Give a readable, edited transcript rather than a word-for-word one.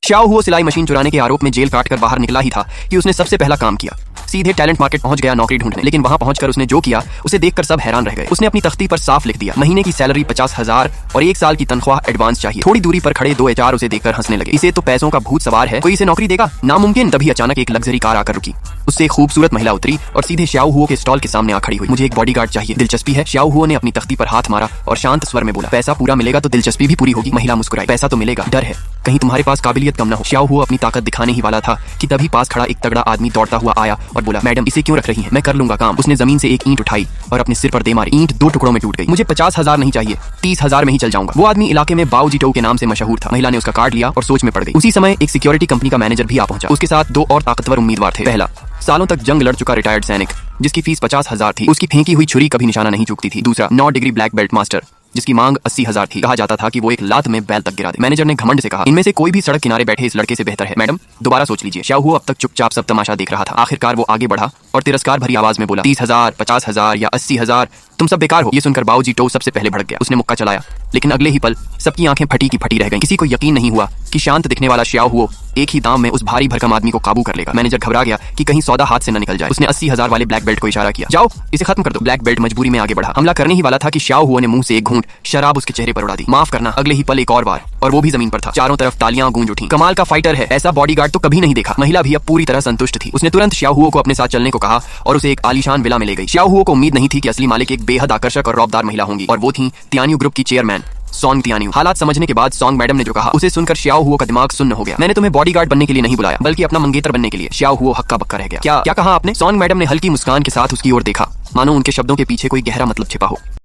श्याओ हुओ सिलाई मशीन चुराने के आरोप में जेल काटकर बाहर निकला ही था कि उसने सबसे पहला काम किया, सीधे टैलेंट मार्केट पहुंच गया नौकरी ढूंढने। लेकिन वहां पहुंचकर उसने जो किया उसे देखकर सब हैरान रह गए। उसने अपनी तख्ती पर साफ लिख दिया, महीने की सैलरी 50,000 और 1 साल की तनख्वाह एडवांस चाहिए। थोड़ी दूरी पर खड़े 2 HR उसे देखकर हंसने लगे। इसे तो पैसों का भूत सवार है, कोई इसे नौकरी देगा? नामुमकिन। तभी अचानक एक लग्जरी कार आकर रुकी, उससे एक खूबसूरत महिला उतरी और सीधे श्याओ हुओ के स्टॉल के सामने आ खड़ी हुई। मुझे एक बॉडीगार्ड चाहिए। दिलचस्पी है? श्याओ हुओ ने अपनी तख्ती पर हाथ मारा और शांत स्वर में बोला, पैसा पूरा मिलेगा तो दिलचस्पी भी पूरी होगी। महिला मुस्कुराई, पैसा तो मिलेगा, डर है कहीं तुम्हारे पास काबिलियत कम ना हो। श्याओ हुओ अपनी ताकत दिखाने ही वाला था कि तभी पास खड़ा एक तगड़ा आदमी दौड़ता हुआ आया और बोला, मैडम इसे क्यों रख रही हैं? मैं कर लूंगा काम। उसने जमीन से एक ईंट उठाई और अपने सिर पर दे मारी। ईंट 2 टुकड़ों में टूट गई। मुझे 50,000 नहीं चाहिए, 30,000 में ही चल जाऊंगा। वो आदमी इलाके में बाओ जीटो के नाम से मशहूर था। महिला ने उसका कार्ड लिया और सोच में पड़ गई। उसी समय एक सिक्योरिटी कंपनी का मैनेजर भी आ पहुंचा। उसके साथ 2 और ताकतवर उम्मीदवार थे। पहला, सालों तक जंग लड़ चुका रिटायर्ड सैनिक जिसकी फीस 50,000 थी, उसकी फेंकी हुई छुरी कभी निशाना नहीं चूकती थी। दूसरा, 9 डिग्री ब्लैक बेल्ट मास्टर जिसकी मांग 80,000 थी। कहा जाता था कि वो एक लात में बैल तक गिरा दे। मैनेजर ने घमंड से कहा, इनमें से कोई भी सड़क किनारे बैठे इस लड़के से बेहतर है। मैडम दोबारा सोच लीजिए। श्याओ हुओ अब तक चुपचाप सब तमाशा देख रहा था। आखिरकार वो आगे बढ़ा और तिरस्कार भरी आवाज में बोला, 30,000, 50,000 या 80,000, तुम सब बेकार हो। ये सुनकर बाओ जीटो सबसे पहले भड़क गया। उसने मुक्का चलाया, लेकिन अगले ही पल सबकी आंखें फटी की फटी रह गईं। किसी को यकीन नहीं हुआ कि शांत दिखने वाला श्याओ हुओ एक ही दाम में उस भारी भरकम आदमी को काबू कर लेगा। मैनेजर घबरा गया कि कहीं सौदा हाथ से न निकल जाए। उसने 80,000 वाले ब्लैक बेल्ट को इशारा किया, जाओ इसे खत्म कर दो। ब्लैक बेल्ट मजबूरी में आगे बढ़ा। हमला करने ही वाला था कि श्याओ हुओ ने मुंह से एक घूंट शराब उसके चेहरे पर उड़ा दी। माफ करना। अगले ही पल एक और बार, और वो भी जमीन पर था। चारों तरफ तालियां गूंज उठी। कमाल का फाइटर है, ऐसा बॉडीगार्ड तो कभी नहीं देखा। महिला भी अब पूरी तरह संतुष्ट थी। उसने तुरंत श्याओ हुओ को अपने साथ चलने को कहा और उसे एक आलीशान विला में ले गई। श्याओ हुओ को उम्मीद नहीं थी कि असली मालिक एक बेहद आकर्षक और रौबदार महिला होंगी, और वो थी तियान्यू ग्रुप की चेयरमैन सॉन्ग तियान्यू। हालात समझने के बाद सॉन्ग मैडम ने जो कहा उसे सुनकर श्याओ हुओ का दिमाग सुन्न हो गया। मैंने तुम्हें बॉडीगार्ड बनने के लिए नहीं बुलाया, बल्कि अपना मंगेतर बनने के लिए। श्याओ हुओ हक्का बक्का रह गया। क्या क्या कहा आपने? सॉन्ग मैडम ने हल्की मुस्कान के साथ उसकी ओर देखा, मानो उनके शब्दों के पीछे कोई गहरा मतलब छिपा हो।